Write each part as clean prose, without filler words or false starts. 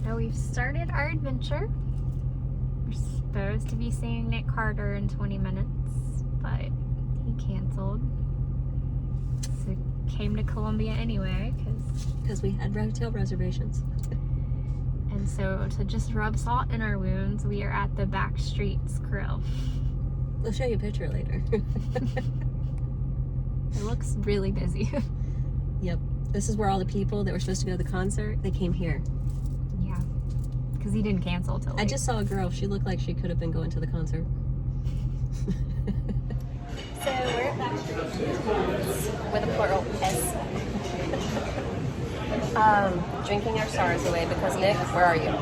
So we've started our adventure. We're supposed to be seeing Nick Carter in 20 minutes, but he canceled. So came to Columbia anyway, because we had hotel reservations. And so to just rub salt in our wounds, we are at the Back Streets Grill. I'll show you a picture later. It looks really busy. Yep. This is where all the people that were supposed to go to the concert, they came here. Yeah. Because he didn't cancel till late. I just saw a girl. She looked like she could have been going to the concert. So we're at Back Streets with a plural S. Drinking our sorrows away because Nick, where are you?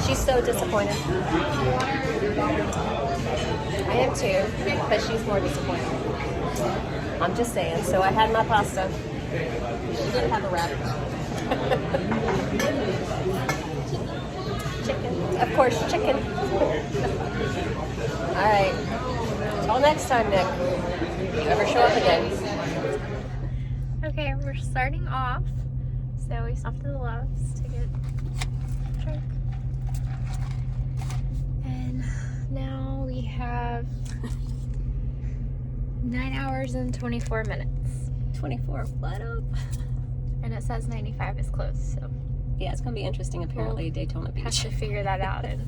She's so disappointed. I am too, but she's more disappointed. I'm just saying. So I had my pasta. She didn't have a wrap. Chicken. Of course, chicken. All right. Till next time, Nick. If you ever show up again. Okay, we're starting off. So we stopped at the Loves to get a drink. And now we have 9 hours and 24 minutes. 24. What up? And it says 95 is close, so Yeah, it's going to be interesting, apparently, Daytona have Beach. to figure that out in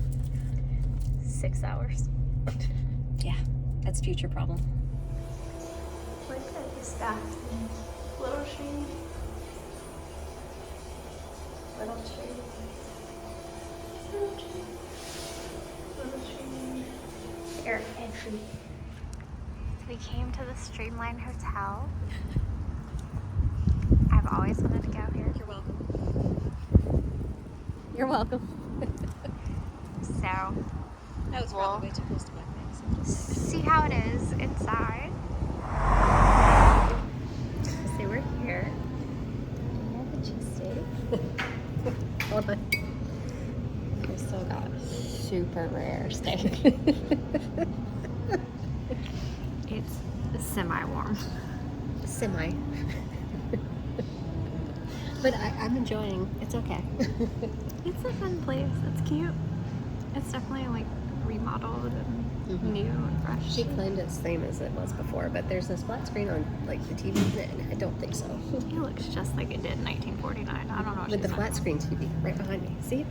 6 hours. Yeah, that's a future problem. Look at this back. Little tree. Little tree. Little tree. Little tree. Air entry. We came to the Streamline Hotel. I've always wanted to go here. You're welcome. You're welcome. So, That was probably way too close to my face. see how it is inside. So we're here. We have a cheesesteak. Hold on. We still got super rare steak. It's semi-warm. Semi. But I'm enjoying. It's okay. It's a fun place. It's cute. It's definitely like remodeled and new and fresh. She claimed it's the same as it was before, but there's this flat screen on like the TV, and I don't think so. It looks just like it did in 1949. I don't know what With the she's flat talking screen TV right behind me. See it?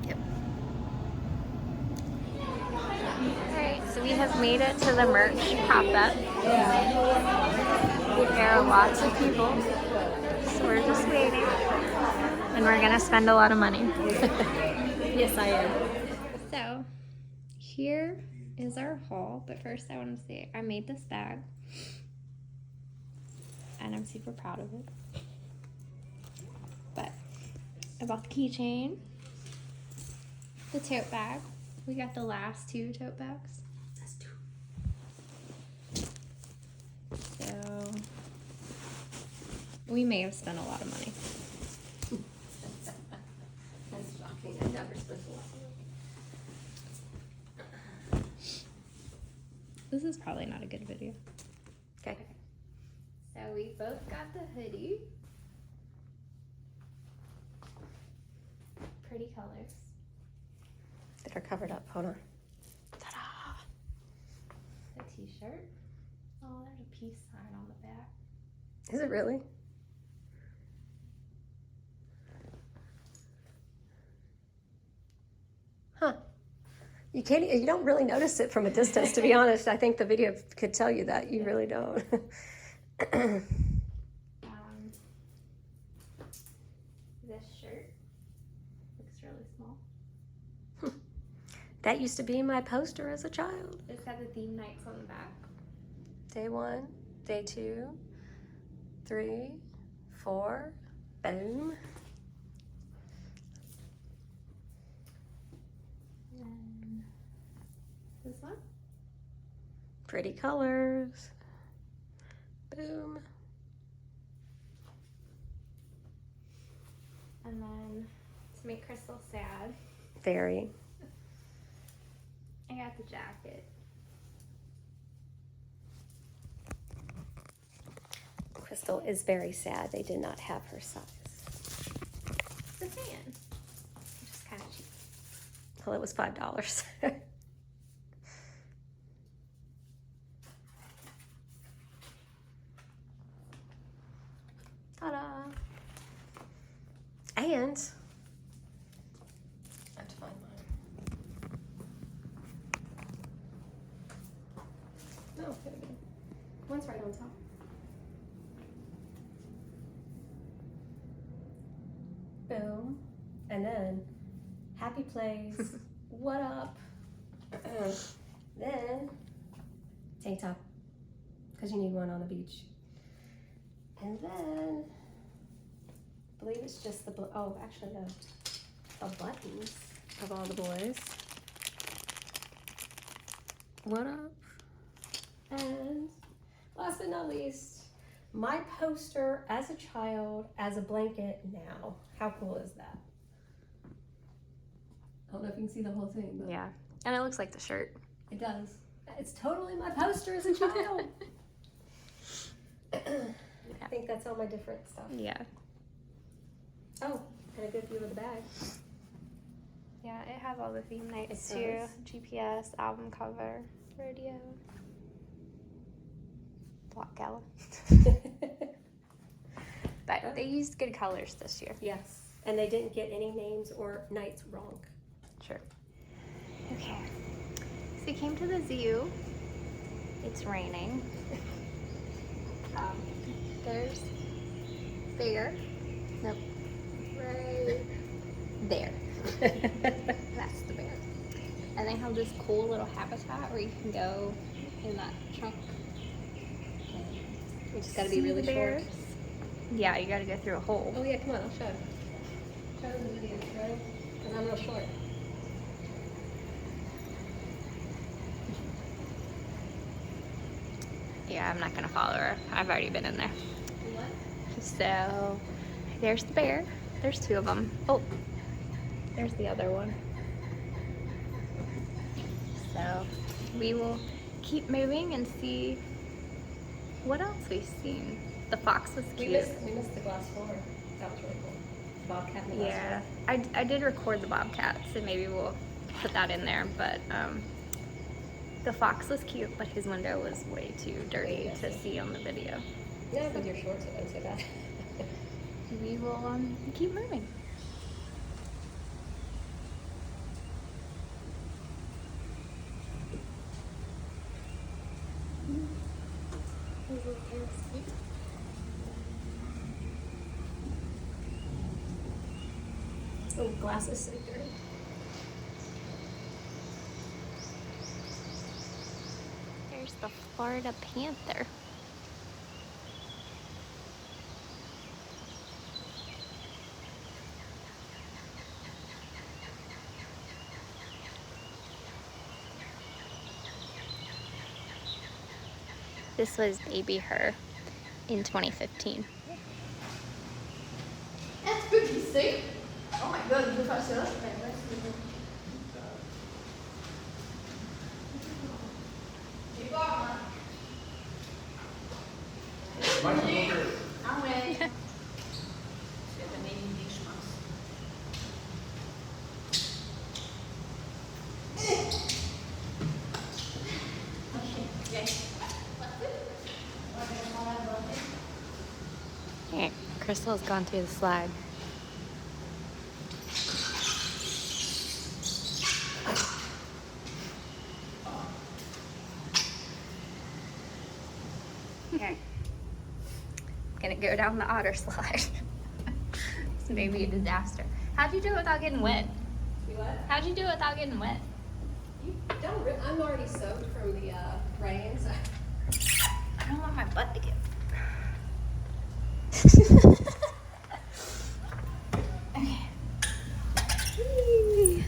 Yep. Alright, so we have made it to the merch pop-up. There are lots of people, so we're just waiting. And we're gonna spend a lot of money. Yes, I am. So, here is our haul, but first I want to say I made this bag. And I'm super proud of it. But I bought the keychain, the tote bag. We got the last 2 tote bags. That's 2. So we may have spent a lot of money. That's shocking. I never spent a lot of money. This is probably not a good video. Okay. So we both got the hoodie. Pretty colors. That are covered up. Hold on. Ta-da! The t-shirt. Oh, there's a peace sign on the back. Is it really? Huh. You can't. You don't really notice it from a distance, to be honest. I think the video could tell you that. You really don't. This shirt looks really small. That used to be my poster as a child. It's got the theme nights on the back. Day 1, day 2, 3, 4. Boom. And this one. Pretty colors. Boom. And then to make Crystal sad, Very. I got the jacket. Crystal is very sad. They did not have her size. the fan, which is kind of cheap. Well, it was $5. Ta-da! And I have to find mine. Oh, there we go. One's right on top. Boom. And then happy plays. What up? Then tank top, because you need one on the beach. And then I believe it's just the actually the buttons of all the boys. What up? And last but not least, my poster as a child as a blanket now. How cool is that? I don't know if you can see the whole thing, but Yeah, and it looks like the shirt. it does. It's totally my poster as a child. I think that's all my different stuff. Yeah. Oh, and a good view of the bag. Yeah, it has all the theme nights It too. does. GPS, album cover, radio, block gala. But they used good colors this year. Yes, and they didn't get any names or nights wrong. Sure. Okay. So we came to the zoo. It's raining. There's bear. Nope. Right there. That's the bear. And they have this cool little habitat where you can go in that trunk. We just gotta be really short. Yeah, you gotta go through a hole. Oh yeah, come on, I'll show you. Show them the video, right? Because I'm real short. Yeah, I'm not gonna follow her. I've already been in there. What? So, there's the bear. There's two of them. Oh, there's the other one. So, we will keep moving and see what else we've seen. The fox was We cute. missed the glass floor. That was really cool. Bobcat and the glass Yeah, floor. I did record the bobcat, so maybe we'll put that in there. But the fox was cute, but his window was way too dirty to see on the video. Yeah, with your shorts, it wasn't so bad. We will keep moving. Oh, glass is so dirty. There's the Florida panther. This was baby her in 2015. That's cookie steak. Oh my god, you fasse ça? C'est fort, hein? Ah ouais. Je vais donner une idée, je pense. Ok, viens. Here, Crystal's gone through the slide. Okay. Gonna go down the otter slide. It's maybe a disaster. How'd you do it without getting wet? You what? How'd you do it without getting wet? You don't. I'm already soaked from the rain. So. I don't want my butt to get. Okay. Whee!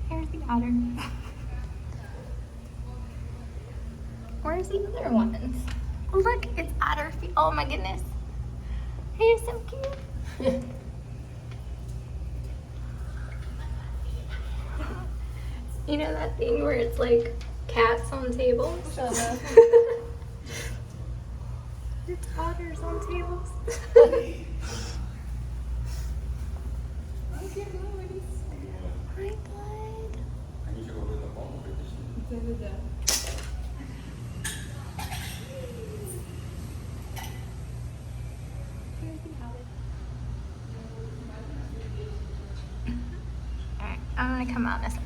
Here's the otter. Where's the other ones? Look, it's otter feet. Oh my goodness. He's so cute. You know that thing where it's like cats on tables? It's otters on tables. want to come out this way.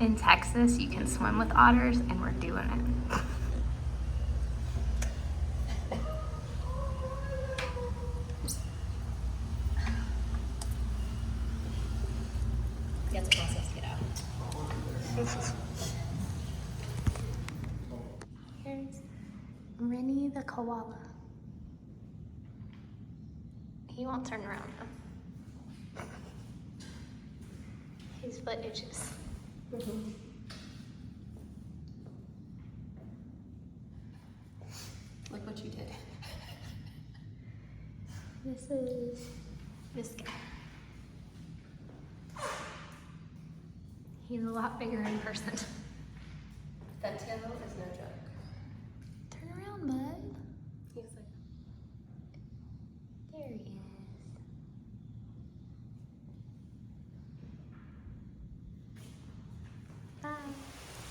In Texas, you can swim with otters, and we're doing it. That's a process to get out. Here's Rennie the koala. He won't turn around though. His foot itches. Look what you did. This is this guy. He's a lot bigger in person. That tail is no joke. Turn around, bud. He's like, There he is. Hi.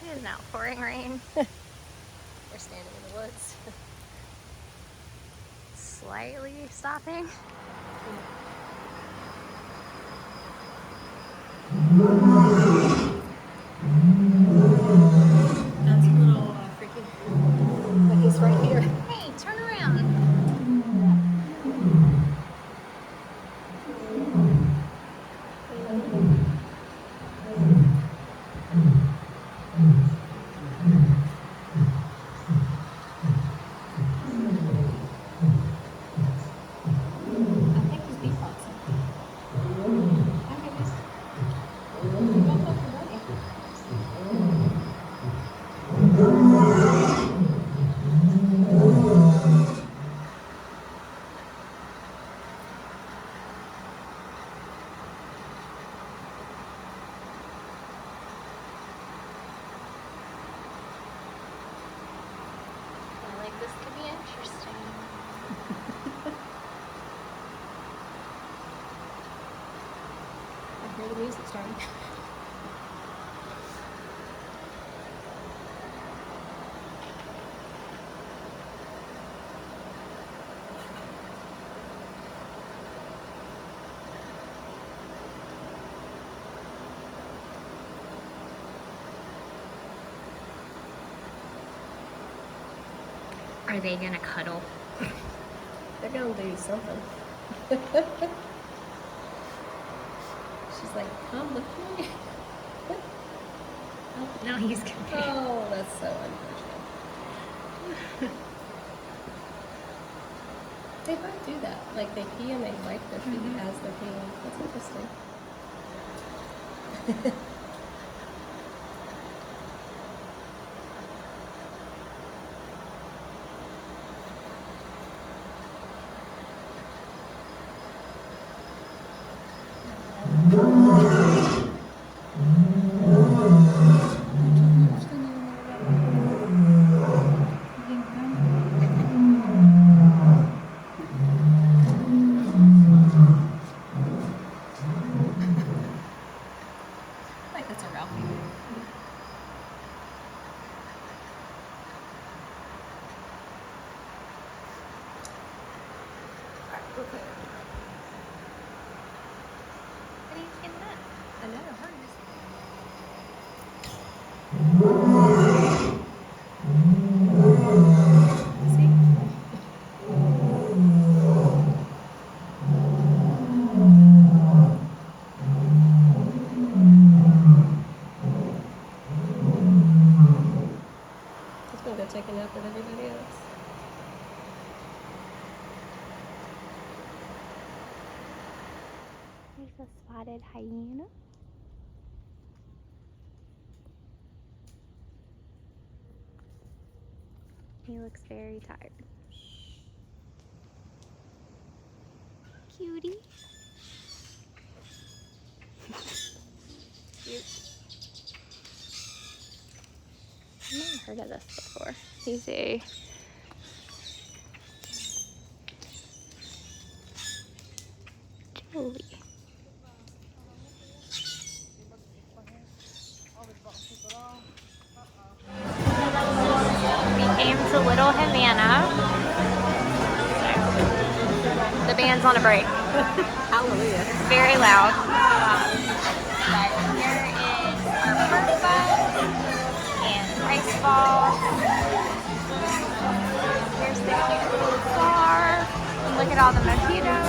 It is now pouring rain. we're standing in the woods. Slightly stopping. That's a little freaky. But he's right here. Hey, turn around. I think he's beatboxing. I like this could be interesting. I hear the music starting. Are they gonna cuddle? They're gonna do something. She's like, come look at me. No, he's gonna be. Oh, that's so unfortunate. They both do that. Like they pee and they wipe their feet as they're peeing. That's interesting. Like that's a Ralphie. What are you getting at? I know, hers. See? He's gonna go take a nap with everybody else. Here's a spotted hyena. He looks very tired. Cutie. Cute. I've never heard of this before. He's a Jolie. We came to Little Havana. The band's on a break. Hallelujah. It's very loud. But here is our perk bus and rice ball. Here's the cute little bar. And look at all the mojitos.